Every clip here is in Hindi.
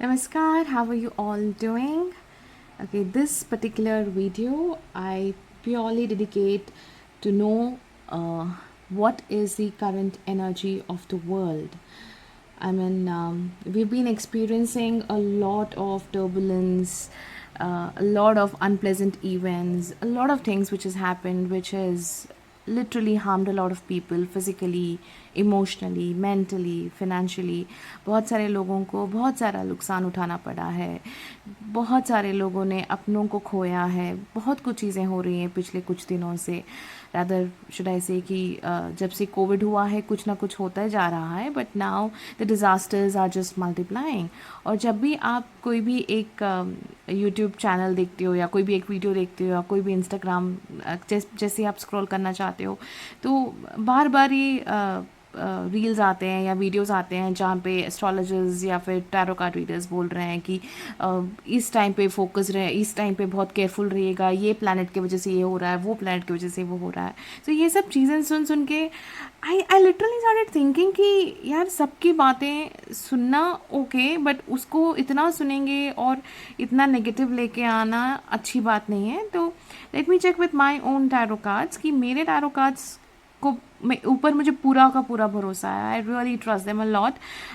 Namaskar, how are you all doing? Okay, this particular video I purely dedicate to know what is the current energy of the world. We've been experiencing a lot of turbulence, a lot of unpleasant events, a lot of things which has happened, which has literally harmed a lot of people physically, emotionally, mentally, financially. बहुत सारे लोगों को बहुत सारा नुकसान उठाना पड़ा है. बहुत सारे लोगों ने अपनों को खोया है. बहुत कुछ चीज़ें हो रही हैं पिछले कुछ दिनों से. रादर शुड आई से कि जब से कोविड हुआ है कुछ ना कुछ होता जा रहा है, but now the disasters are just multiplying. और जब भी आप कोई भी एक यूट्यूब चैनल देखते हो या कोई भी एक वीडियो देखते हो या कोई भी इंस्टाग्राम जैसे आप स्क्रॉल करना चाहते हो, तो बार बार ये रील्स आते हैं या वीडियोस आते हैं जहाँ पे एस्ट्रोलॉजर्स या फिर टैरो कार्ड रीडर्स बोल रहे हैं कि इस टाइम पे फोकस रहे, इस टाइम पे बहुत केयरफुल रहिएगा, ये प्लैनेट की वजह से ये हो रहा है, वो प्लैनेट की वजह से वो हो रहा है. तो ये सब चीज़ें सुन सुन के आई लिटरली स्टार्टेड थिंकिंग कि यार सबकी बातें सुनना ओके, बट उसको इतना सुनेंगे और इतना नेगेटिव लेके आना अच्छी बात नहीं है. तो let me check with my own tarot cards कि मेरे टैरो कार्ड्स को ऊपर मुझे पूरा का पूरा भरोसा है. I really trust them a lot.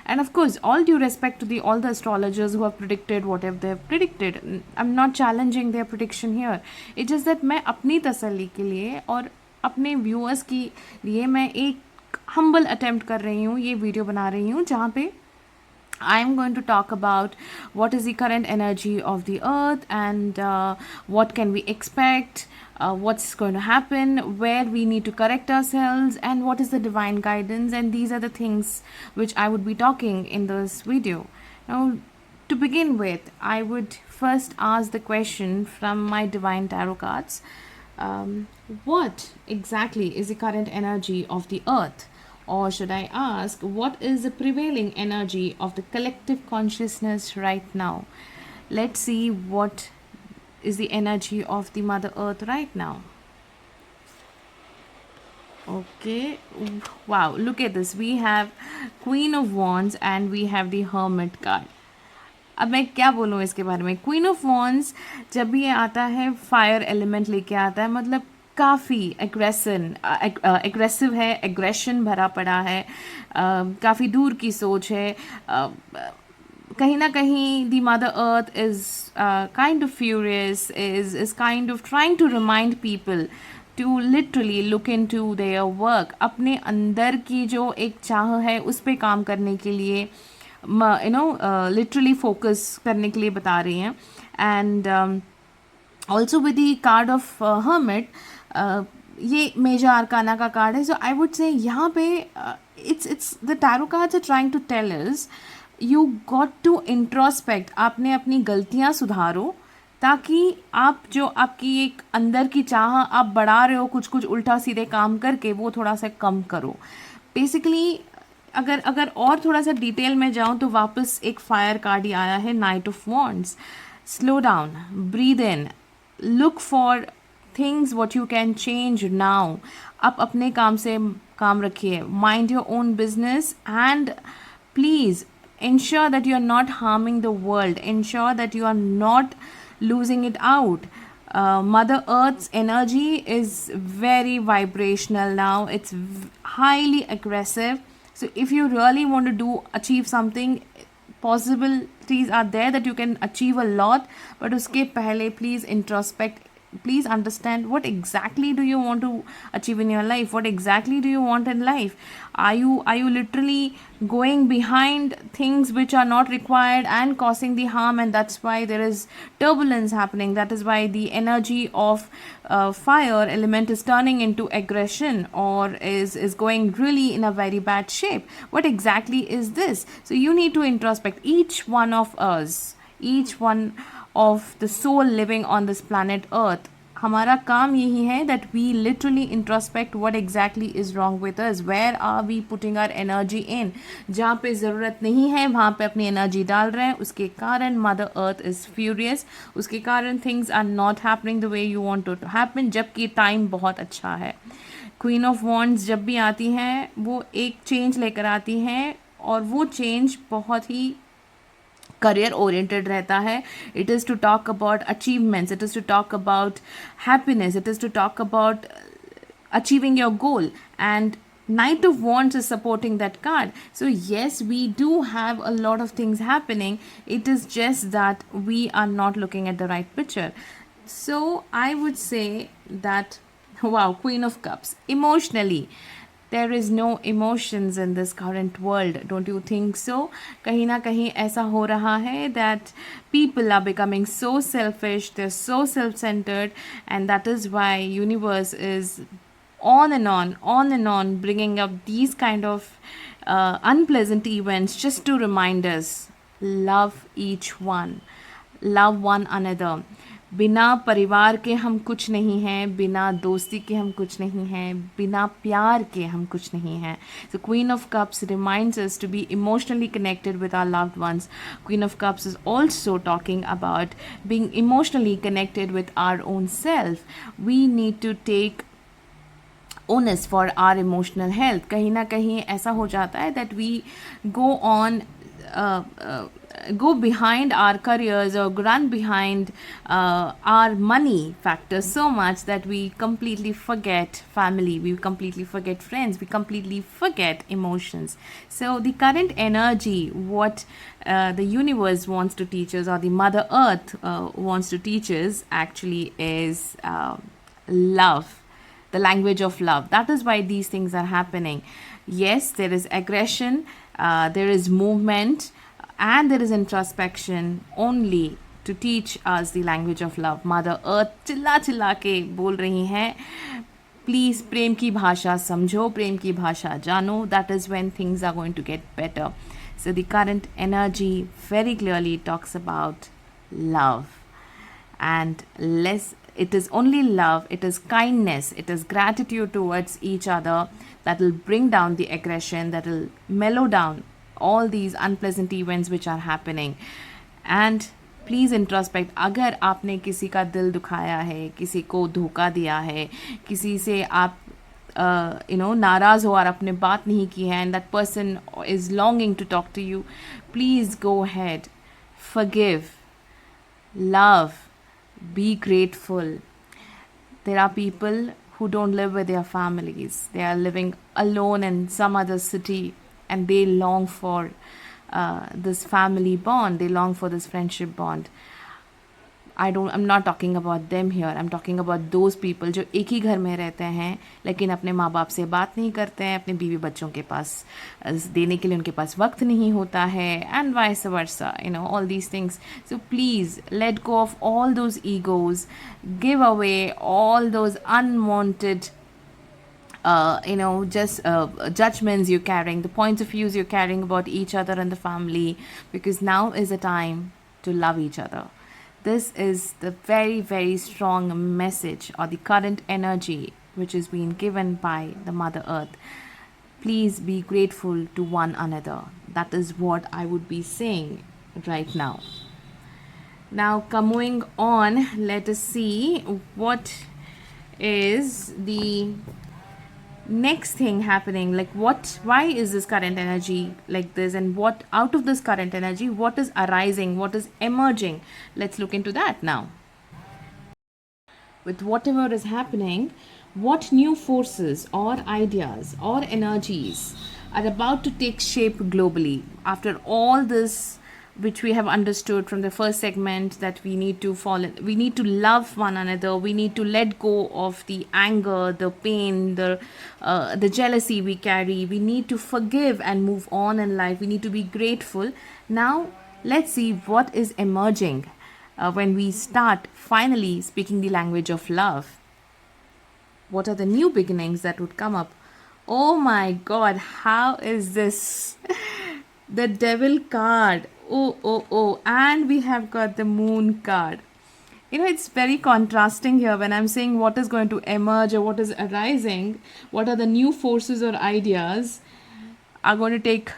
And of course all due respect to the all the astrologers who have predicted whatever they have predicted. I am not challenging their prediction here. It just that मैं अपनी तसल्ली के लिए और अपने व्यूअर्स के लिए मैं एक हम्बल अटेम्प्ट कर रही हूँ, ये वीडियो बना रही हूँ जहाँ पे I am going to talk about what is the current energy of the earth and what can we expect, what's going to happen, where we need to correct ourselves, and what is the divine guidance. And these are the things which I would be talking in this video. Now, to begin with, I would first ask the question from my divine tarot cards. What exactly is the current energy of the earth? Or should I ask, what is the prevailing energy of the collective consciousness right now? Let's see what is the energy of the Mother Earth right now. Okay, wow, look at this. We have Queen of Wands and we have the Hermit card. अब मैं क्या बोलूँ इसके बारे में. क्वीन ऑफ वॉन्ड्स जब भी ये आता है फायर एलिमेंट लेके आता है, मतलब काफ़ी एग्रेसिव है, एग्रेशन भरा पड़ा है, काफ़ी दूर की सोच है. कहीं ना कहीं the mother earth is kind of furious, is kind of trying to remind people to literally look into their work. अपने अंदर की जो एक चाह है उस पर काम करने के लिए लिटरली फोकस करने के लिए बता रही हैं. And also with the card of hermit, ये मेजर आर्काना का कार्ड है. सो आई वुड से यहाँ पे it's the tarot cards are trying to tell us you got to introspect. आपने अपनी गलतियाँ सुधारो ताकि आप जो आपकी एक अंदर की चाह आप बढ़ा रहे हो कुछ कुछ उल्टा सीधे काम करके, वो थोड़ा सा कम करो. बेसिकली अगर और थोड़ा सा डिटेल में जाऊँ तो वापस एक फायर कार्ड ही आया है, night of wands. Slow down, breathe in, look for things what you can change now. आप अपने काम से काम रखिए, mind your own business and please ensure that you are not harming the world, ensure that you are not losing it out. Mother Earth's energy is very vibrational now. It's highly aggressive. So if you really want to achieve something, possibilities are there that you can achieve a lot. But uske pehle please introspect. Please understand what exactly do you want to achieve in your life. What exactly do you want in life? Are you literally going behind things which are not required and causing the harm, and that's why there is turbulence happening. That is why the energy of fire element is turning into aggression or is going really in a very bad shape. What exactly is this? So you need to introspect. Each one of us, each one of the soul living on this planet earth, हमारा काम यही है that we literally introspect what exactly is wrong with us. Where are we putting our energy in? जहाँ पे ज़रूरत नहीं है वहाँ पे अपनी एनर्जी डाल रहे हैं, उसके कारण मदर अर्थ इज़ फ्यूरियस. उसके कारण things are not happening the way you want to happen, जबकि टाइम बहुत अच्छा है. क्वीन ऑफ वॉन्ड्स जब भी आती हैं वो एक चेंज लेकर आती हैं, और वो चेंज बहुत ही career oriented रहता है. It is to talk about achievements, it is to talk about happiness, it is to talk about achieving your goal. And Knight of Wands is supporting that card. So yes, we do have a lot of things happening. It is just that we are not looking at the right picture. So I would say that, wow, Queen of Cups, emotionally there is no emotions in this current world. Don't you think so? कहीं ना कहीं ऐसा हो रहा है that people are becoming so selfish, they're so self-centered, and that is why universe is on and on, bringing up these kind of unpleasant events just to remind us, love each one, love one another. बिना परिवार के हम कुछ नहीं हैं, बिना दोस्ती के हम कुछ नहीं हैं, बिना प्यार के हम कुछ नहीं हैं. So Queen of Cups reminds us to be emotionally connected with our loved ones. Queen of Cups is also talking about being emotionally connected with our own self. We need to take onus for our emotional health. कहीं ना कहीं ऐसा हो जाता है that we go behind our careers or run behind our money factor so much that we completely forget family, we completely forget friends, we completely forget emotions. So the current energy, what the universe wants to teach us, or the Mother Earth wants to teach us, actually is love, the language of love. That is why these things are happening. Yes, there is aggression, there is movement, and there is introspection only to teach us the language of love. Mother Earth चिल्ला चिल्ला के बोल रही हैं, प्लीज़ प्रेम की भाषा समझो, प्रेम की भाषा जानो. That is when things are going to get better. So the current energy very clearly talks about love. And it is only love, it is kindness, it is gratitude towards each other that will bring down the aggression, that will mellow down all these unpleasant events which are happening. And please introspect. अगर आपने किसी का दिल दुखाया है, किसी को धोखा दिया है, किसी से आप नाराज़ हो और आपने बात नहीं की है, and that person is longing to talk to you, please go ahead, forgive, love, be grateful. There are people who don't live with their families. They are living alone in some other city, and they long for this family bond. They long for this friendship bond. I'm not talking about them here. I'm talking about those people जो एक ही घर में रहते हैं लेकिन अपने माँ बाप से बात नहीं करते हैं, अपने बीवी बच्चों के पास देने के लिए उनके पास वक्त नहीं होता है, and vice versa, all these things. So please let go of all those egos, give away all those unwanted just judgments you're carrying, the points of views you're carrying about each other and the family, because now is the time to love each other. This is the very, very strong message, or the current energy which is being given by the Mother Earth. Please be grateful to one another. That is what I would be saying right now. Now, coming on, let us see what is the next thing happening. Why is this current energy like this, and what out of this current energy, what is arising, what is emerging? Let's look into that now. With whatever is happening, what new forces or ideas or energies are about to take shape globally after all this, which we have understood from the first segment, that we need to love one another, we need to let go of the anger, the pain, the jealousy we carry, we need to forgive and move on in life, we need to be grateful. Now let's see what is emerging when we start finally speaking the language of love. What are the new beginnings that would come up? Oh my god, how is this? The Devil card. Oh, and we have got the Moon card. It's very contrasting here when I'm saying what is going to emerge or what is arising, what are the new forces or ideas are going to take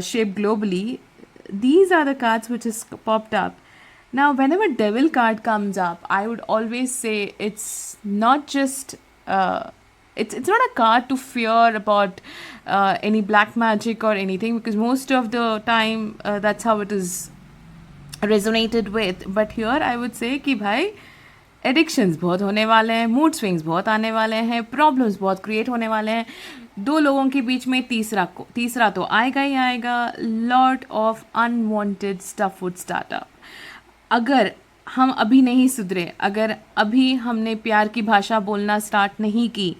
shape globally. These are the cards which has popped up. Now, whenever Devil card comes up, I would always say it's not just it's not a card to fear about any black magic or anything, because most of the time that's how it is resonated with. But here I would say कि भाई एडिक्शंस बहुत होने वाले हैं, मूड स्विंग्स बहुत आने वाले हैं, प्रॉब्लम्स बहुत क्रिएट होने वाले हैं, दो लोगों के बीच में तीसरा तो आएगा ही आएगा. Lot of unwanted stuff would start up. अगर हम अभी नहीं सुधरे, अगर अभी हमने प्यार की भाषा बोलना स्टार्ट नहीं की,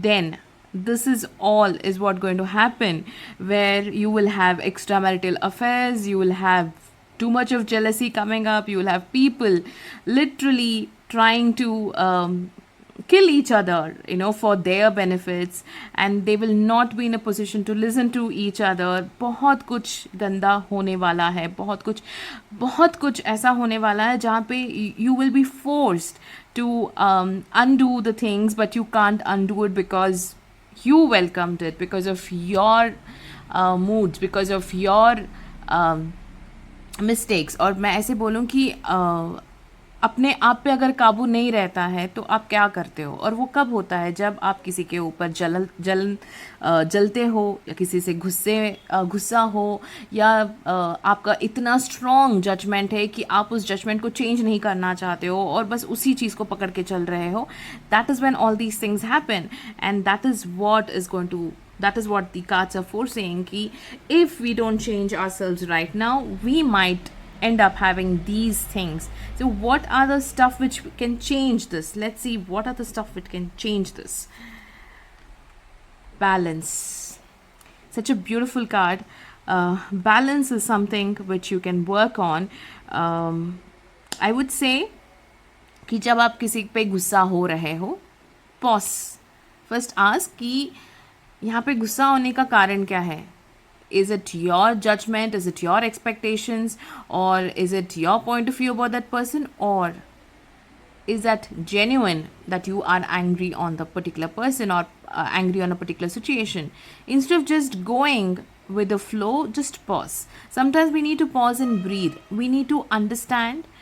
then this is what going to happen, where you will have extramarital affairs, you will have too much of jealousy coming up, you will have people literally trying to kill each other, for their benefits, and they will not be in a position to listen to each other. बहुत कुछ गंदा होने वाला है, बहुत कुछ ऐसा होने वाला है जहाँ पे you will be forced to undo the things, but you can't undo it because you welcomed it, because of your moods, because of your mistakes. और मैं ऐसे बोलूँ कि अपने आप पे अगर काबू नहीं रहता है तो आप क्या करते हो, और वो कब होता है जब आप किसी के ऊपर जलते हो, या किसी से गुस्सा हो, या आपका इतना स्ट्रॉन्ग जजमेंट है कि आप उस जजमेंट को चेंज नहीं करना चाहते हो और बस उसी चीज़ को पकड़ के चल रहे हो. That is when all these things happen, and that is what the cards are foreseeing, कि if we don't change ourselves right now, we might end up having these things. So what are the stuff which can change this? Let's see what are the stuff which can change this. Balance. Such a beautiful card. Balance is something which you can work on. I would say कि जब आप किसी पे गुस्सा हो रहे हो, pause. First ask कि यहाँ पे गुस्सा होने का कारण क्या है. Is it your judgment? Is it your expectations? Or is it your point of view about that person? Or is that genuine that you are angry on the particular person, or angry on a particular situation? Instead of just going with the flow, just pause. Sometimes we need to pause and breathe. We need to understand,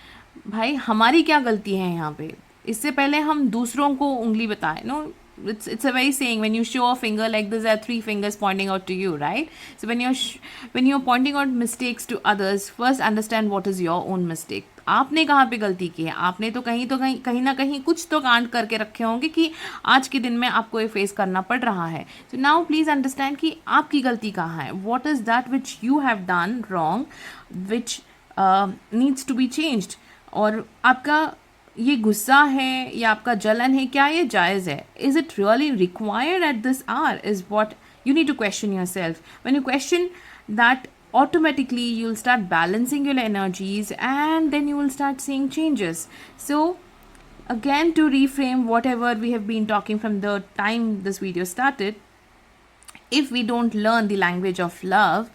भाई हमारी क्या गलती है यहाँ पे, इससे पहले हम दूसरों को उंगली बताएं. No, it's a very saying, when you show a finger like this, there are three fingers pointing out to you, right? So when you're pointing out mistakes to others, first understand what is your own mistake. आपने कहाँ पे गलती की है. आपने तो कहीं ना कहीं कुछ तो कांड करके रखे होंगे कि आज के दिन में आपको ये फेस करना पड़ रहा है. So now please understand कि आपकी गलती कहाँ है. What is that which you have done wrong, which needs to be changed? और आपका ये गुस्सा है या आपका जलन है, क्या ये जायज़ है? Is it really required at this hour, is what you need to question yourself. When you question that, automatically you'll start balancing your energies, and then you will start seeing changes. So again, to reframe whatever we have been talking from the time this video started, if we don't learn the language of love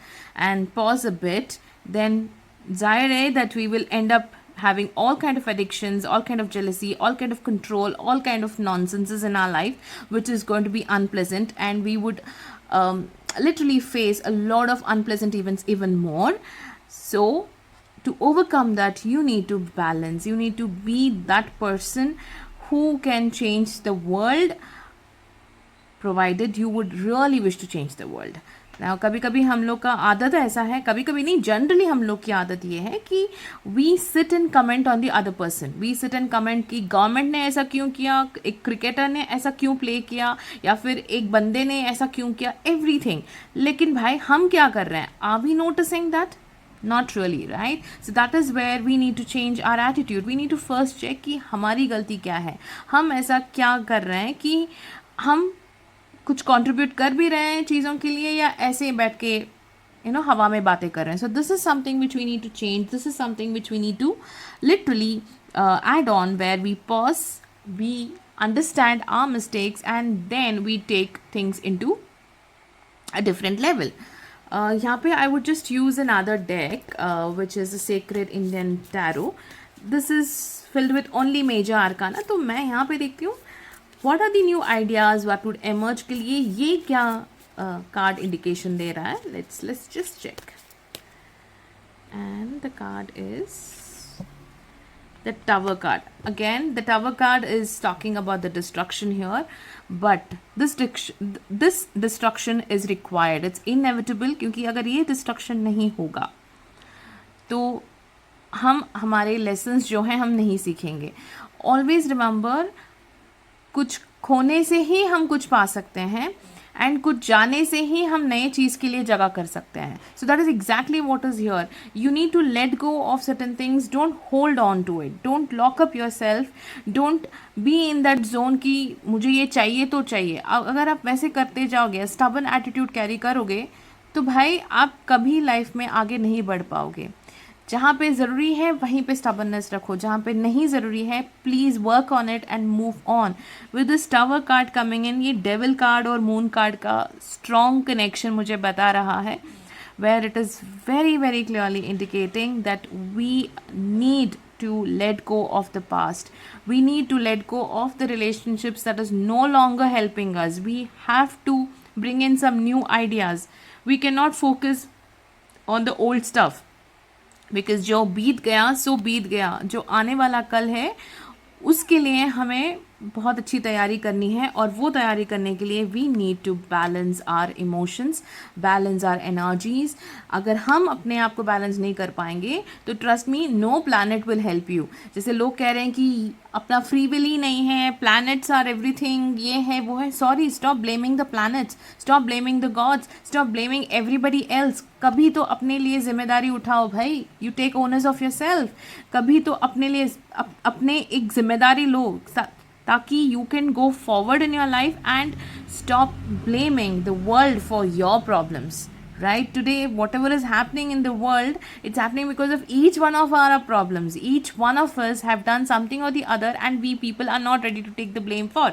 and pause a bit, then zahir hai that we will end up having all kind of addictions, all kind of jealousy, all kind of control, all kind of nonsenses in our life, which is going to be unpleasant, and we would literally face a lot of unpleasant events even more. So to overcome that, you need to balance. You need to be that person who can change the world, provided you would really wish to change the world. Now, कभी कभी हम लोग का आदत ऐसा है, कभी कभी नहीं, जनरली हम लोग की आदत ये है कि we sit and comment on the other person. We sit and comment कि गवर्नमेंट ने ऐसा क्यों किया, एक क्रिकेटर ने ऐसा क्यों प्ले किया, या फिर एक बंदे ने ऐसा क्यों किया, एवरीथिंग. लेकिन भाई हम क्या कर रहे हैं? Are we noticing that? Not really, right? So that is where we need to change our attitude. We need to first check कि हमारी गलती क्या है, हम ऐसा क्या कर रहे हैं कि हम कुछ कंट्रीब्यूट कर भी रहे हैं चीज़ों के लिए, या ऐसे ही बैठ के हवा में बातें कर रहे हैं. So this is something which we need to change. This is something which we need to literally add on, where we pause, we understand our mistakes, and then we take things into a different level. यहाँ पे I would just use another deck, which is the Sacred Indian Tarot. This is filled with only major arcana. तो मैं यहाँ पे देखती हूँ what are the new ideas, what would emerge के लिए ये क्या कार्ड इंडिकेशन दे रहा है. let's just check. And the card is the Tower card. Again, the Tower card is talking about the destruction here, but this destruction is required. It's inevitable, क्योंकि अगर ये destruction नहीं होगा तो हम हमारे लेसन्स जो हैं हम नहीं सीखेंगे. ऑलवेज रिमेंबर, कुछ खोने से ही हम कुछ पा सकते हैं, एंड कुछ जाने से ही हम नए चीज़ के लिए जगह कर सकते हैं. So that is exactly what is here. You need to let go of certain things. Don't hold on to it. Don't lock up yourself. Don't be in that zone कि मुझे ये चाहिए तो चाहिए. अगर आप वैसे करते जाओगे, स्टबन एटीट्यूड कैरी करोगे, तो भाई आप कभी लाइफ में आगे नहीं बढ़ पाओगे. जहाँ पे ज़रूरी है वहीं पे स्टबननेस रखो, जहाँ पे नहीं ज़रूरी है please work on it and move on. With this tower card coming in, ये डेविल कार्ड और मून कार्ड का स्ट्रॉन्ग कनेक्शन मुझे बता रहा है, where it is very very clearly indicating that we need to let go of the past. We need to let go of the relationships that is no longer helping us. We have to bring in some new ideas. We cannot focus on the old stuff, because जो बीत गया सो बीत गया. जो आने वाला कल है उसके लिए हमें बहुत अच्छी तैयारी करनी है, और वो तैयारी करने के लिए we need to balance our emotions, balance our energies. अगर हम अपने आप को बैलेंस नहीं कर पाएंगे तो trust me, no planet will help you. जैसे लोग कह रहे हैं कि अपना फ्री विल ही नहीं है, प्लैनेट्स आर एवरीथिंग, ये है वो है. Sorry, stop blaming the planets, stop blaming the gods, stop blaming everybody else. कभी तो अपने लिए जिम्मेदारी उठाओ भाई. You take owners of yourself. कभी तो अपने लिए अपने एक जिम्मेदारी लो, ताकि you can go forward in your life and stop blaming the world for your problems. Right, today whatever is happening in the world, it's happening because of each one of our problems. Each one of us have done something or the other, and we people are not ready to take the blame for.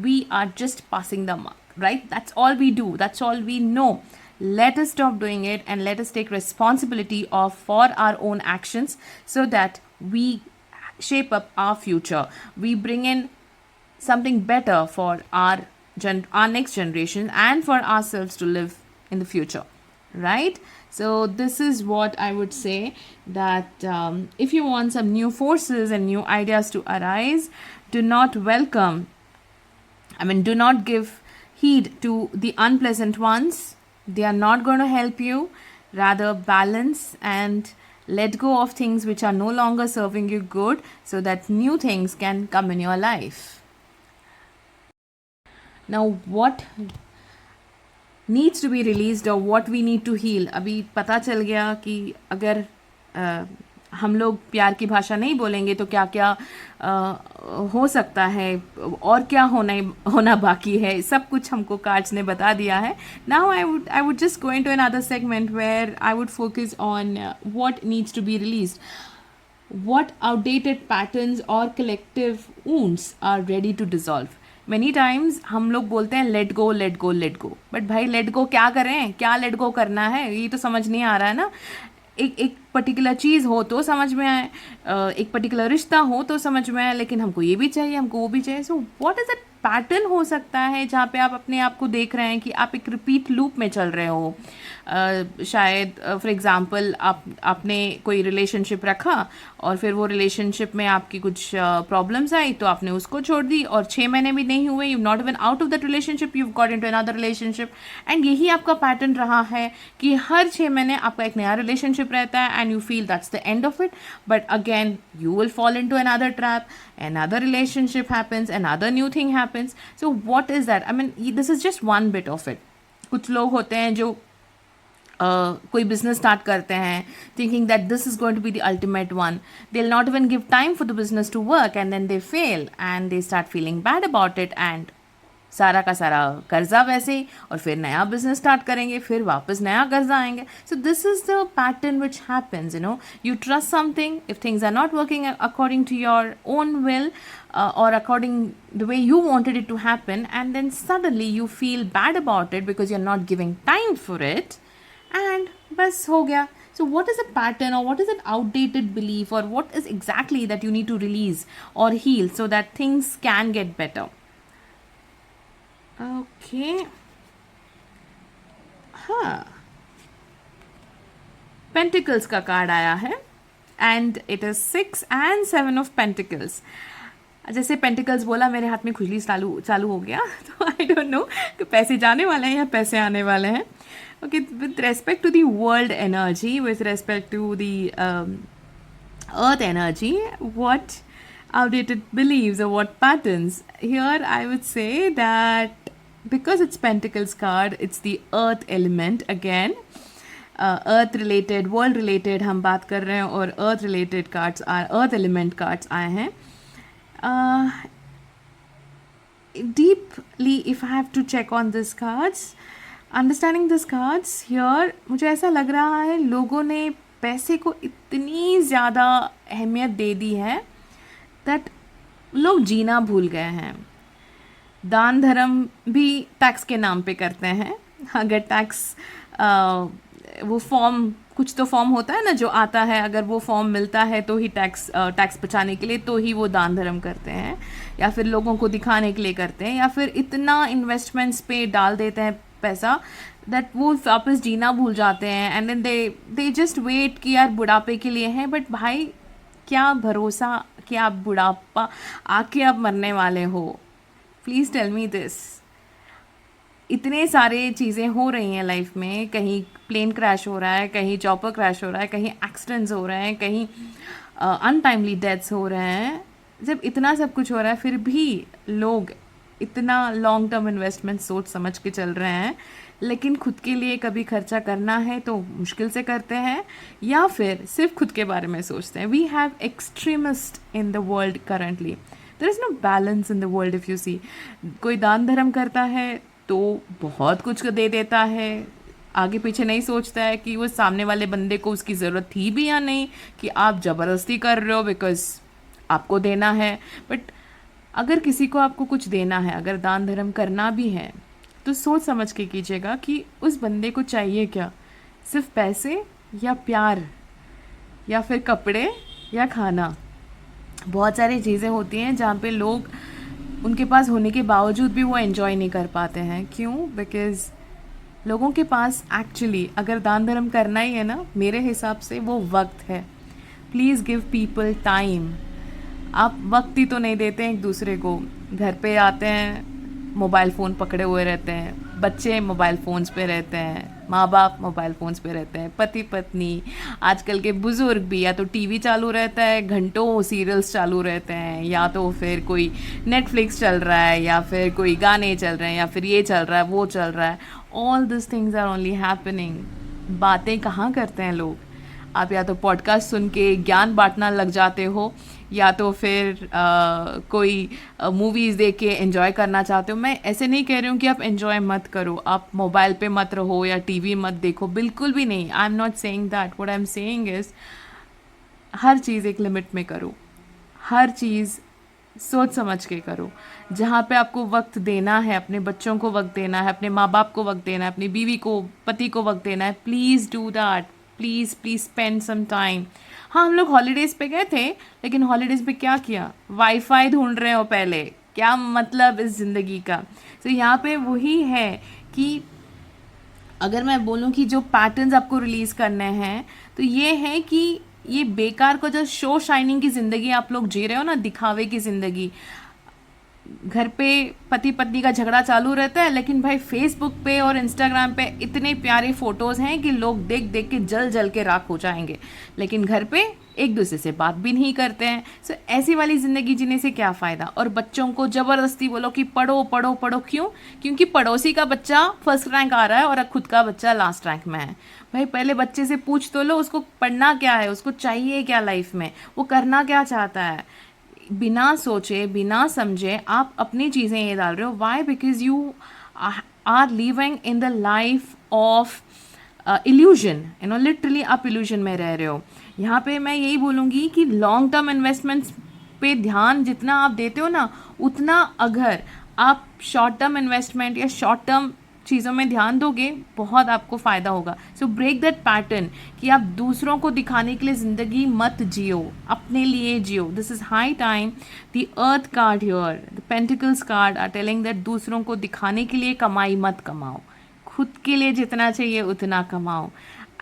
We are just passing the mark, right? That's all we do, that's all we know. Let us stop doing it and let us take responsibility of for our own actions, so that we shape up our future. We bring in something better for our next generation and for ourselves to live in the future, right? So this is what I would say, that if you want some new forces and new ideas to arise, do not do not give heed to the unpleasant ones. They are not going to help you. Rather balance and let go of things which are no longer serving you good, so that new things can come in your life. Now what needs to be released, or what we need to heal. अभी पता चल गया कि अगर हम लोग प्यार की भाषा नहीं बोलेंगे तो क्या क्या हो सकता है, और क्या होना बाकी है, सब कुछ हमको कार्ड्स ने बता दिया है. Now I would just go into another segment where I would focus on what needs to be released. What outdated patterns or collective wounds are ready to dissolve? Many times हम लोग बोलते हैं let go let go let go, but भाई लेट गो क्या करें, क्या लेट गो करना है, ये तो समझ नहीं आ रहा है ना. एक पर्टिकुलर चीज़ हो तो समझ में आए, एक पर्टिकुलर रिश्ता हो तो समझ में आए, लेकिन हमको ये भी चाहिए, हमको वो भी चाहिए. So what is that pattern हो सकता है जहाँ पे आप अपने आप को देख रहे हैं कि आप एक रिपीट लूप में चल रहे हो. शायद फॉर एग्ज़ाम्पल आपने कोई रिलेशनशिप रखा, और फिर वो रिलेशनशिप में आपकी कुछ प्रॉब्लम्स आई तो आपने उसको छोड़ दी, और 6 महीने भी नहीं हुए, you not even out of that relationship, you got into another relationship. And यही आपका पैटर्न रहा है कि हर 6 महीने आपका एक नया रिलेशनशिप रहता है, and you feel that's the end of it. But again you will fall into another trap, another relationship happens, another new thing happens. So what is that? I mean, this is just one bit of it. कुछ लोग होते हैं जो कोई बिजनेस स्टार्ट करते हैं thinking that this is going to be the ultimate one. They will not even give time for the business to work, and then they fail and they start feeling bad about it, and सारा का सारा कर्जा वैसे ही, और फिर नया बिजनेस स्टार्ट करेंगे, फिर वापस नया कर्जा आएंगे. So this is the pattern which happens. You trust something, if things are not working according to your own will or according the way you wanted it to happen, and then suddenly you feel bad about it because you're not giving time for it, and bas ho gaya. So what is a pattern, or what is an outdated belief, or what is exactly that you need to release or heal so that things can get better? Okay. Pentacles का कार्ड आया है, and it is 6 and 7 of Pentacles. जैसे पेंटिकल्स बोला मेरे हाथ में खुजली चालू हो गया. तो आई डोंट नो कि पैसे जाने वाले हैं या पैसे आने वाले हैं. Okay, with respect to the world energy, with respect to the earth energy, what outdated beliefs or what patterns. Here I would say that because it's Pentacles card, it's the earth element again. Earth related, world related हम बात कर रहे हैं और earth related cards, earth element cards आए हैं. Deeply, if I have to check on this cards, understanding this cards here, मुझे ऐसा लग रहा है लोगों ने पैसे को इतनी ज़्यादा अहमियत दे दी है दैट लोग जीना भूल गए हैं. दान धर्म भी टैक्स के नाम पे करते हैं. अगर टैक्स वो फॉर्म, कुछ तो फॉर्म होता है ना जो आता है, अगर वो फॉर्म मिलता है तो ही टैक्स बचाने के लिए तो ही वो दान धर्म करते हैं, या फिर लोगों को दिखाने के लिए करते हैं, या फिर इतना इन्वेस्टमेंट्स पे डाल देते हैं पैसा दैट वो वापस जीना भूल जाते हैं. And then they just wait कि यार बुढ़ापे के लिए हैं. बट भाई क्या भरोसा कि आप बुढ़ापा आके आप मरने वाले हो. Please tell me this. इतने सारे चीज़ें हो रही हैं लाइफ में, कहीं प्लेन क्रैश हो रहा है, कहीं चॉपर क्रैश हो रहा है, कहीं एक्सीडेंट्स हो रहे हैं, कहीं अनटाइमली डेथ्स हो रहे हैं. जब इतना सब कुछ हो रहा है फिर भी लोग इतना लॉन्ग टर्म इन्वेस्टमेंट सोच समझ के चल रहे हैं, लेकिन खुद के लिए कभी खर्चा करना है तो मुश्किल से करते हैं, या फिर सिर्फ खुद के बारे में सोचते हैं. We have extremist in the world currently. There is no balance in the world. If you see, कोई दान धर्म करता है तो बहुत कुछ दे देता है, आगे पीछे नहीं सोचता है कि वो सामने वाले बंदे को उसकी ज़रूरत थी भी या नहीं, कि आप ज़बरदस्ती कर रहे हो बिकॉज आपको देना है. बट अगर किसी को आपको कुछ देना है, अगर दान धर्म करना भी है, तो सोच समझ के कीजिएगा कि उस बंदे को चाहिए क्या. सिर्फ पैसे या प्यार, या फिर कपड़े या खाना. बहुत सारी चीज़ें होती हैं जहाँ पे लोग उनके पास होने के बावजूद भी वो एंजॉय नहीं कर पाते हैं. क्यों? बिकॉज़ लोगों के पास एक्चुअली अगर दान धर्म करना ही है ना, मेरे हिसाब से वो वक्त है. Please give people time. आप वक्त ही तो नहीं देते हैं एक दूसरे को. घर पे आते हैं, मोबाइल फ़ोन पकड़े हुए रहते हैं, बच्चे मोबाइल फ़ोन्स पे रहते हैं, माँ बाप मोबाइल फ़ोन्स पे रहते हैं, पति पत्नी, आजकल के बुज़ुर्ग भी, या तो टीवी चालू रहता है, घंटों सीरियल्स चालू रहते हैं, या तो फिर कोई नेटफ्लिक्स चल रहा है, या फिर कोई गाने चल रहे हैं, या फिर ये चल रहा है, वो चल रहा है. All this things are only happening. बातें कहाँ करते हैं लोग. आप या तो पॉडकास्ट सुन के ज्ञान बांटना लग जाते हो, या तो फिर कोई मूवीज़ देख के एंजॉय करना चाहते हो. मैं ऐसे नहीं कह रही हूँ कि आप एंजॉय मत करो, आप मोबाइल पे मत रहो या टीवी मत देखो, बिल्कुल भी नहीं. I am not saying that. What I am saying is हर चीज़ एक लिमिट में करो, हर चीज़ सोच समझ के करो. जहाँ पे आपको वक्त देना है, अपने बच्चों को वक्त देना है, अपने माँ बाप को वक्त देना है, अपनी बीवी को, पति को वक्त देना है, please do that. Please please spend some time. हाँ, हम लोग हॉलीडेज़ पे गए थे, लेकिन हॉलीडेज़ पे क्या किया? वाईफाई ढूंढ रहे हो पहले. क्या मतलब इस ज़िंदगी का. तो यहाँ पे वही है कि अगर मैं बोलूँ कि जो पैटर्न्स आपको रिलीज़ करने हैं, तो ये है कि ये बेकार को जो शो शाइनिंग की ज़िंदगी आप लोग जी रहे हो ना, दिखावे की ज़िंदगी. घर पे पति पत्नी का झगड़ा चालू रहता है, लेकिन भाई फेसबुक पे और इंस्टाग्राम पे इतने प्यारे फोटोज़ हैं कि लोग देख देख के जल जल के राख हो जाएंगे, लेकिन घर पे एक दूसरे से बात भी नहीं करते हैं. सो ऐसी वाली ज़िंदगी जीने से क्या फ़ायदा. और बच्चों को ज़बरदस्ती बोलो कि पढ़ो पढ़ो पढ़ो. क्यों? क्योंकि पड़ोसी का बच्चा फर्स्ट रैंक आ रहा है और खुद का बच्चा लास्ट रैंक में है. भाई पहले बच्चे से पूछ तो लो, उसको पढ़ना क्या है, उसको चाहिए क्या लाइफ में, वो करना क्या चाहता है. बिना सोचे बिना समझे आप अपनी चीज़ें ये डाल रहे हो. Why? Because you are living in the life of illusion. Literally आप इल्यूजन में रह रहे हो. यहाँ पे मैं यही बोलूँगी कि लॉन्ग टर्म इन्वेस्टमेंट्स पे ध्यान जितना आप देते हो ना, उतना अगर आप शॉर्ट टर्म इन्वेस्टमेंट या शॉर्ट टर्म चीज़ों में ध्यान दोगे, बहुत आपको फ़ायदा होगा. सो ब्रेक दैट पैटर्न कि आप दूसरों को दिखाने के लिए ज़िंदगी मत जियो, अपने लिए जियो. This is high time. The earth card here, the pentacles card are telling that दूसरों को दिखाने के लिए कमाई मत कमाओ, खुद के लिए जितना चाहिए उतना कमाओ.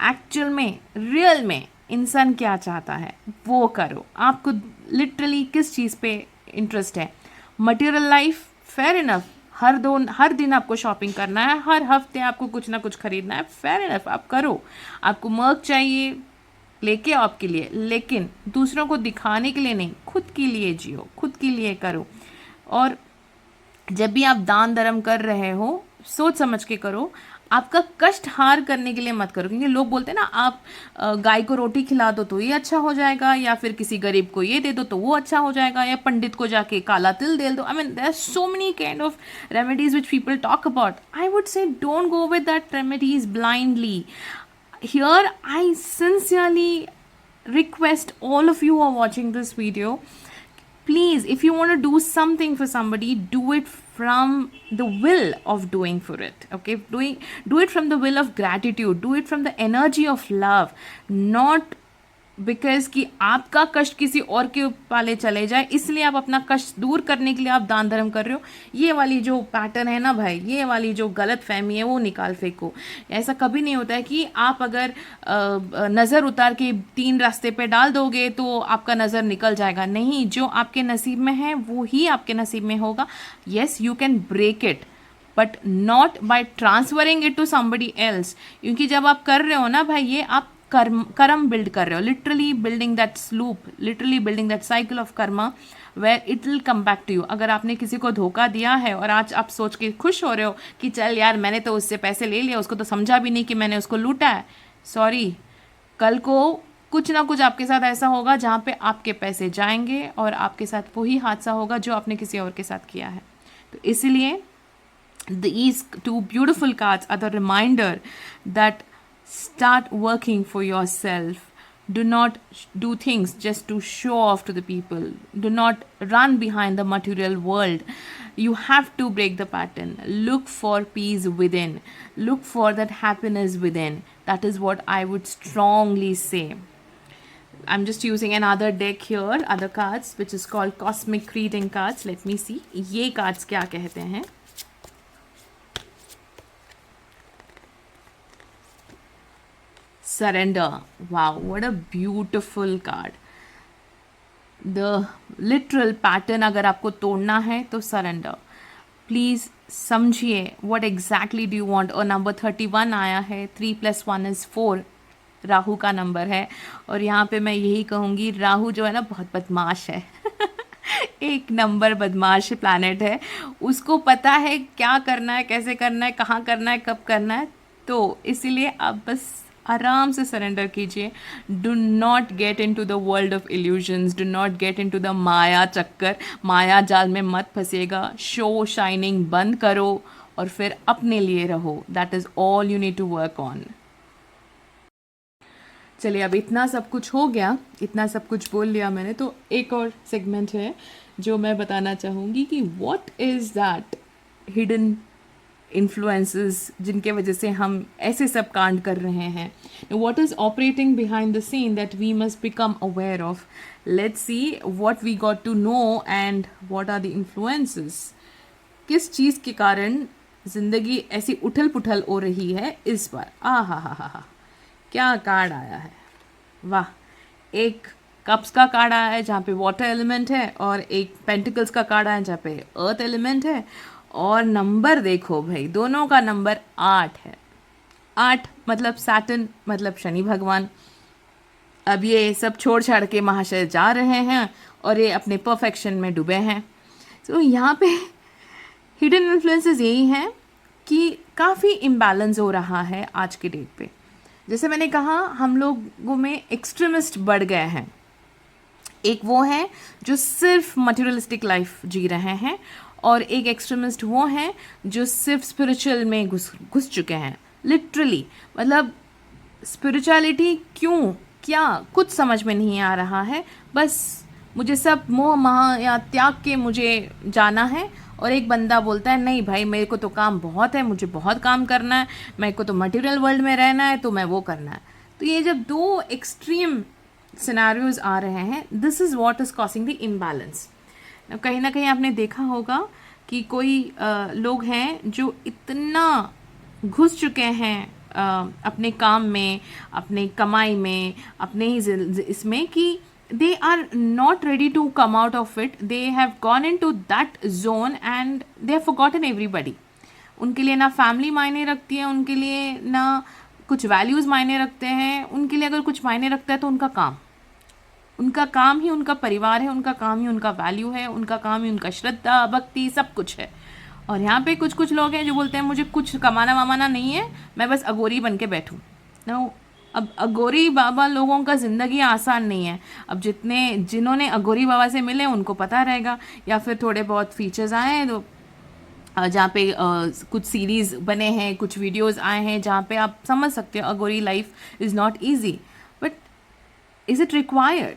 एक्चुअल में, रियल में इंसान क्या चाहता है वो करो. आपको लिटरली किस चीज़ पे इंटरेस्ट है. Material life, fair enough. हर दिन आपको शॉपिंग करना है, हर हफ्ते आपको कुछ ना कुछ खरीदना है, फेयर इनफ, आप करो. आपको मर्क चाहिए, लेके आओ आपके लिए, लेकिन दूसरों को दिखाने के लिए नहीं, खुद के लिए जियो, खुद के लिए करो। और जब भी आप दान धर्म कर रहे हो, सोच समझ के करो, आपका कष्ट हार करने के लिए मत करो। क्योंकि लोग बोलते हैं ना, आप गाय को रोटी खिला दो तो ये अच्छा हो जाएगा, या फिर किसी गरीब को ये दे दो तो वो अच्छा हो जाएगा, या पंडित को जाके काला तिल दे दो। I mean there are so many kind of remedies which people talk about. I would say don't go with that remedies blindly. Here I sincerely request all of you who are watching this video, please, if you want to do something for somebody, do it from the will of doing for it. Okay, do it from the will of gratitude, do it from the energy of love, not because कि आपका कष्ट किसी और के पाले चले जाए इसलिए आप अपना कष्ट दूर करने के लिए आप दान धर्म कर रहे हो। ये वाली जो पैटर्न है ना भाई, ये वाली जो गलत फहमी है वो निकाल फेंको। ऐसा कभी नहीं होता है कि आप अगर नज़र उतार के 3 रास्ते पे डाल दोगे तो आपका नज़र निकल जाएगा। नहीं, जो आपके नसीब में है वो ही आपके नसीब में होगा। Yes, you can break it, but not by transferring it to somebody else. क्योंकि जब आप कर रहे हो ना भाई, ये आप कर्म बिल्ड कर रहे हो, literally building that slope, literally building that cycle of karma where it will come back to you. अगर आपने किसी को धोखा दिया है और आज आप सोच के खुश हो रहे हो कि चल यार मैंने तो उससे पैसे ले लिया, उसको तो समझा भी नहीं कि मैंने उसको लूटा है, सॉरी, कल को कुछ ना कुछ आपके साथ ऐसा होगा जहाँ पे आपके पैसे जाएंगे और आपके साथ वही हादसा होगा जो आपने किसी और के साथ किया है। तो इसीलिए these 2 beautiful cards are the reminder that start working for yourself. Do not do things just to show off to the people. Do not run behind the material world. You have to break the pattern. Look for peace within. Look for that happiness within. That is what I would strongly say. I'm just using another deck here, other cards, which is called Cosmic Reading cards. Let me see. ये cards क्या कहते हैं? Surrender. Wow, what a beautiful card. The literal pattern अगर आपको तोड़ना है तो surrender. Please समझिए what exactly do you want. और नंबर 31 आया है, 3 + 1 = 4, राहु का नंबर है। और यहाँ पे मैं यही कहूँगी, राहु जो है ना बहुत बदमाश है एक नंबर बदमाश प्लैनेट है। उसको पता है क्या करना है, कैसे करना है, कहाँ करना है, कब करना है। तो इसीलिए आप बस आराम से सरेंडर कीजिए। Do not get into the world of illusions, do not get into the maya chakkar, माया जाल में मत फंसिएगा। शो शाइनिंग बंद करो और फिर अपने लिए रहो। That is all you need to work on. चलिए, अब इतना सब कुछ हो गया, इतना सब कुछ बोल लिया मैंने, तो एक और सेगमेंट है जो मैं बताना चाहूँगी कि what is that hidden influences जिनके वजह से हम ऐसे सब कांड कर रहे हैं। What is operating behind the scene that we must become aware of. Let's see what we got to know and what are the influences. किस चीज़ के कारण ज़िंदगी ऐसी उठल पुठल हो रही है इस बार। हा, क्या कार्ड आया है, वाह। एक कप्स का कार्ड आया है जहाँ पे वाटर एलिमेंट है, और एक पेंटिकल्स का कार्ड आया है जहाँ पे अर्थ एलिमेंट है। और नंबर देखो भाई, दोनों का नंबर 8 है। 8 मतलब सैटर्न, मतलब शनि भगवान। अब ये सब छोड़ छाड़ के महाशय जा रहे हैं और ये अपने परफेक्शन में डूबे हैं। तो यहाँ पे हिडन इन्फ्लुएंसेस यही हैं कि काफ़ी इम्बैलेंस हो रहा है आज के डेट पे। जैसे मैंने कहा, हम लोगों में एक्सट्रीमिस्ट बढ़ गए हैं। एक वो है जो सिर्फ मटेरियलिस्टिक लाइफ जी रहे हैं, और एक एक्सट्रीमिस्ट वो हैं जो सिर्फ स्पिरिचुअल में घुस चुके हैं। लिटरली मतलब स्पिरिचुअलिटी क्यों, क्या, कुछ समझ में नहीं आ रहा है। बस मुझे सब मोह माह या त्याग के मुझे जाना है। और एक बंदा बोलता है नहीं भाई, मेरे को तो काम बहुत है, मुझे बहुत काम करना है, मेरे को तो मटेरियल वर्ल्ड में रहना है, तो मैं वो करना है। तो ये जब 2 एक्सट्रीम सिनेरियोज आ रहे हैं, this is what is causing the imbalance. कहीं ना कहीं आपने देखा होगा कि कोई लोग हैं जो इतना घुस चुके हैं अपने काम में, अपने कमाई में, अपने ही इसमें कि they are not ready to come out of it. They have gone into that zone and they have forgotten everybody. उनके लिए ना फैमिली मायने रखती है, उनके लिए ना कुछ वैल्यूज़ मायने रखते हैं, उनके लिए अगर कुछ मायने रखता है तो उनका काम ही उनका परिवार है, उनका काम ही उनका वैल्यू है, उनका काम ही उनका श्रद्धा भक्ति सब कुछ है। और यहाँ पे कुछ कुछ लोग हैं जो बोलते हैं मुझे कुछ कमाना वामाना नहीं है, मैं बस अगोरी बन के बैठूँ। नो, अब अगोरी बाबा लोगों का ज़िंदगी आसान नहीं है। अब जिन्होंने अगोरी बाबा से मिले उनको पता रहेगा, या फिर थोड़े बहुत फीचर्स आए हैं तो जहाँ पे कुछ सीरीज़ बने हैं, कुछ वीडियोस आए हैं जहाँ पे आप समझ सकते हो Aghori life is not easy, but is it required?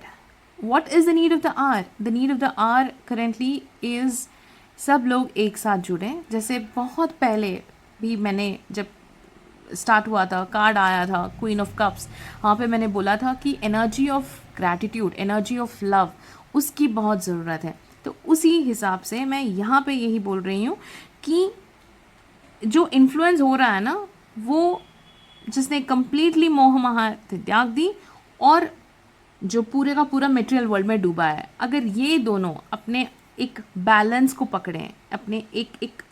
What is the need of the hour? The need of the hour currently is सब लोग एक साथ जुड़ें। जैसे बहुत पहले भी मैंने जब स्टार्ट हुआ था, कार्ड आया था क्वीन ऑफ कप्स, वहाँ पे मैंने बोला था कि energy of gratitude, energy of love, उसकी बहुत ज़रूरत है। तो उसी हिसाब से मैं यहाँ पे यही बोल रही हूँ कि जो इन्फ्लुएंस हो रहा है ना, वो जिसने कंप्लीटली मोह माया त्याग दी और जो पूरे का पूरा मटेरियल वर्ल्ड में डूबा है, अगर ये दोनों अपने एक बैलेंस को पकड़ें, अपने एक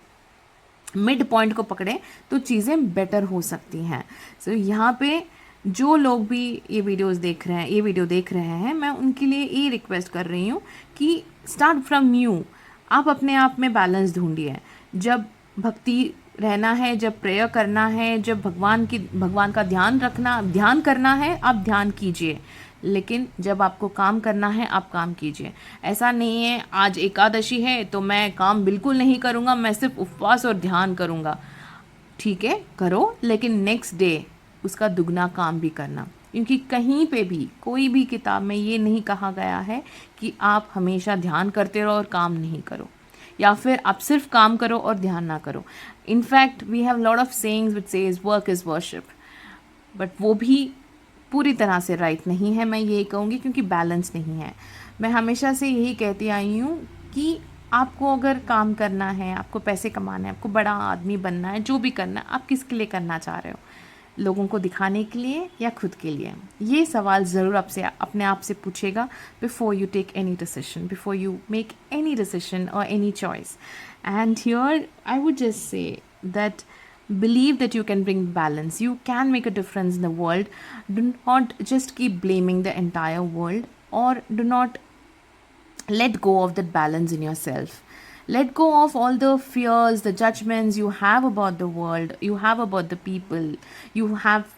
मिड पॉइंट को पकड़ें, तो चीज़ें बेटर हो सकती हैं। सो यहाँ पे जो लोग भी ये वीडियो देख रहे हैं, मैं उनके लिए ये रिक्वेस्ट कर रही हूँ कि स्टार्ट फ्रॉम यू। आप अपने आप में बैलेंस ढूंढिए। जब भक्ति रहना है, जब प्रेयर करना है, जब भगवान का ध्यान करना है, आप ध्यान कीजिए। लेकिन जब आपको काम करना है, आप काम कीजिए। ऐसा नहीं है आज एकादशी है तो मैं काम बिल्कुल नहीं करूँगा, मैं सिर्फ उपवास और ध्यान करूँगा। ठीक है, करो, लेकिन नेक्स्ट डे उसका दुगना काम भी करना, क्योंकि कहीं पे भी कोई भी किताब में ये नहीं कहा गया है कि आप हमेशा ध्यान करते रहो और काम नहीं करो, या फिर आप सिर्फ काम करो और ध्यान ना करो। In fact we have lot of sayings which says work is worship, but वो भी पूरी तरह से राइट नहीं है, मैं यही कहूँगी, क्योंकि बैलेंस नहीं है। मैं हमेशा से यही कहती आई हूँ कि आपको अगर काम करना है, आपको पैसे कमाना है, आपको बड़ा आदमी बनना है, जो भी करना है, आप किसके लिए करना चाह रहे हो? लोगों को दिखाने के लिए या खुद के लिए? ये सवाल ज़रूर आपसे अपने आप से पूछेगा before you take any decision, before you make any decision और any choice. And here I would just say that believe that you can bring balance, you can make a difference in the world. Do not just keep blaming the entire world, or do not let go of that balance in yourself. Let go of all the fears, the judgments you have about the world, you have about the people, you have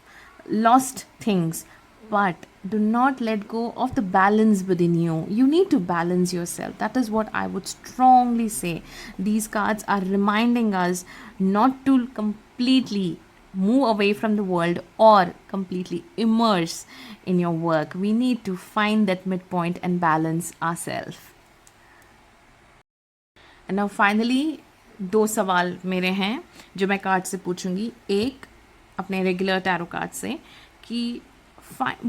lost things, but do not let go of the balance within you. You need to balance yourself. That is what I would strongly say. These cards are reminding us not to completely move away from the world or completely immerse in your work. We need to find that midpoint and balance ourselves. And now finally, दो सवाल मेरे हैं जो मैं कार्ड से पूछूंगी। एक अपने रेगुलर टैरो कार्ड से कि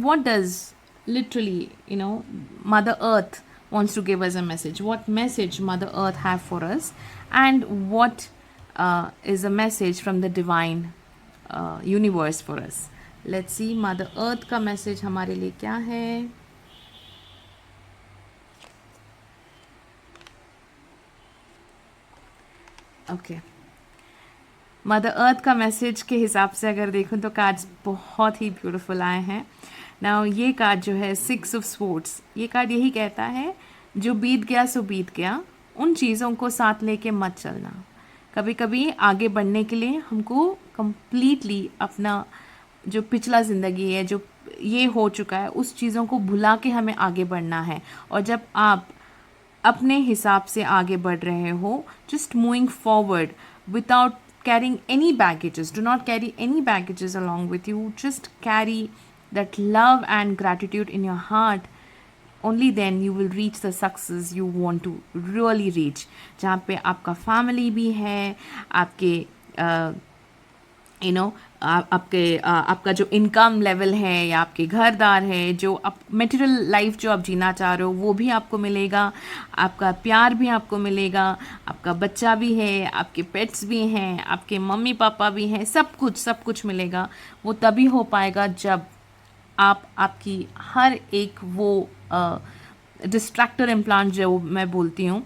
what does literally, Mother Earth wants to give us a message. What message Mother Earth have for us, and what is a message from the divine universe for us. Let's see Mother Earth का message हमारे लिए क्या है। ओके, मदर अर्थ का मैसेज के हिसाब से अगर देखूं तो कार्ड्स बहुत ही ब्यूटीफुल आए हैं। नाउ ये कार्ड जो है 6 ऑफ स्वॉर्ड्स, ये कार्ड यही कहता है जो बीत गया सो बीत गया, उन चीज़ों को साथ लेके मत चलना। कभी कभी आगे बढ़ने के लिए हमको कंप्लीटली अपना जो पिछला ज़िंदगी है, जो ये हो चुका है, उस चीज़ों को भुला के हमें आगे बढ़ना है। और जब आप अपने हिसाब से आगे बढ़ रहे हो, just moving forward without carrying any baggages. Do not carry any baggages along with you. Just carry that love and gratitude in your heart. Only then you will reach the success you want to really reach. जहाँ पे आपका फैमिली भी है, आपके आपका जो इनकम लेवल है या आपके घरदार है, जो आप मटेरियल लाइफ जो आप जीना चाह रहे हो वो भी आपको मिलेगा, आपका प्यार भी आपको मिलेगा, आपका बच्चा भी है, आपके पेट्स भी हैं, आपके मम्मी पापा भी हैं, सब कुछ मिलेगा। वो तभी हो पाएगा जब आप आपकी हर एक वो डिस्ट्रैक्टर इम्प्लांट जो मैं बोलती हूँ,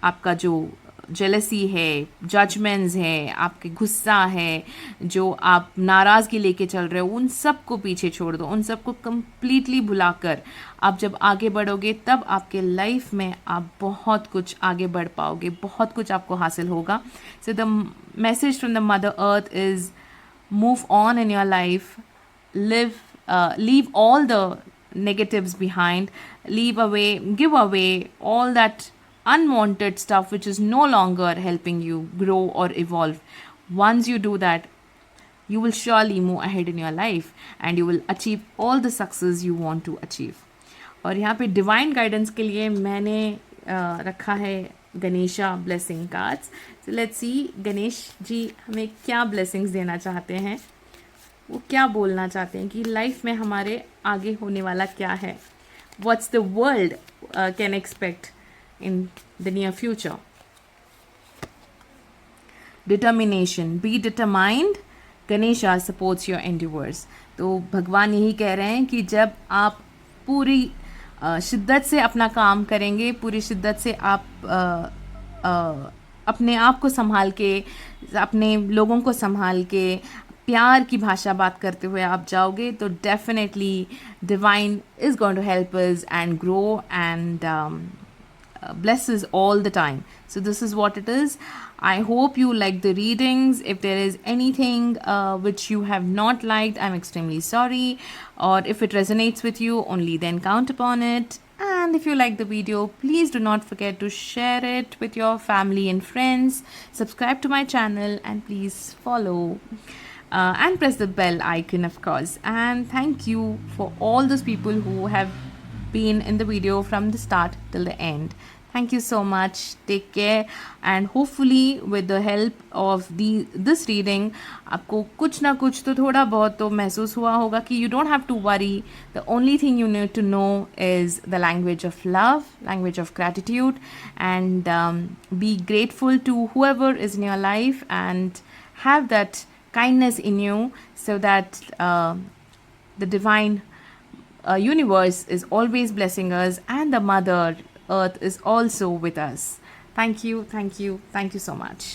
आपका जो जेलसी है, जजमेंट्स है, आपके गुस्सा है, जो आप नाराज़गी लेके चल रहे हो, उन सब को पीछे छोड़ दो. उन सब को कम्प्लीटली भुलाकर आप जब आगे बढ़ोगे तब आपके लाइफ में आप बहुत कुछ आगे बढ़ पाओगे, बहुत कुछ आपको हासिल होगा. So the message from the mother earth is move on in your life, leave all the negatives behind, give away all that unwanted stuff which is no longer helping you grow or evolve. Once you do that, you will surely move ahead in your life and you will achieve all the success you want to achieve. और यहाँ पे डिवाइन गाइडेंस के लिए मैंने रखा है Ganesha blessing cards. So let's see Ganesh ji हमें क्या ब्लेसिंग्स देना चाहते हैं, वो क्या बोलना चाहते हैं कि लाइफ में हमारे आगे होने वाला क्या है. What's the world can expect in the near future. Determination, be determined, Ganesha supports your endeavours. तो भगवान यही कह रहे हैं कि जब आप पूरी शिद्दत से अपना काम करेंगे, पूरी शिद्दत से आप अपने आप को संभाल के, अपने लोगों को संभाल के, प्यार की भाषा बात करते हुए आप जाओगे तो definitely divine is going to help us and grow and blesses all the time. So this is what it is. I hope you like the readings. If there is anything which you have not liked, I'm extremely sorry. Or if it resonates with you, only then count upon it. And if you like the video, please do not forget to share it with your family and friends. Subscribe to my channel and please follow. And press the bell icon, of course. And thank you for all those people who have been in the video from the start till the end. Thank you so much. Take care and hopefully with the help of this reading आपको कुछ ना कुछ तो थोड़ा बहुत तो महसूस हुआ होगा कि you don't have to worry. The only thing you need to know is the language of love, language of gratitude, and be grateful to whoever is in your life and have that kindness in you so that the divine universe is always blessing us and the mother earth is also with us. Thank you, thank you, thank you so much.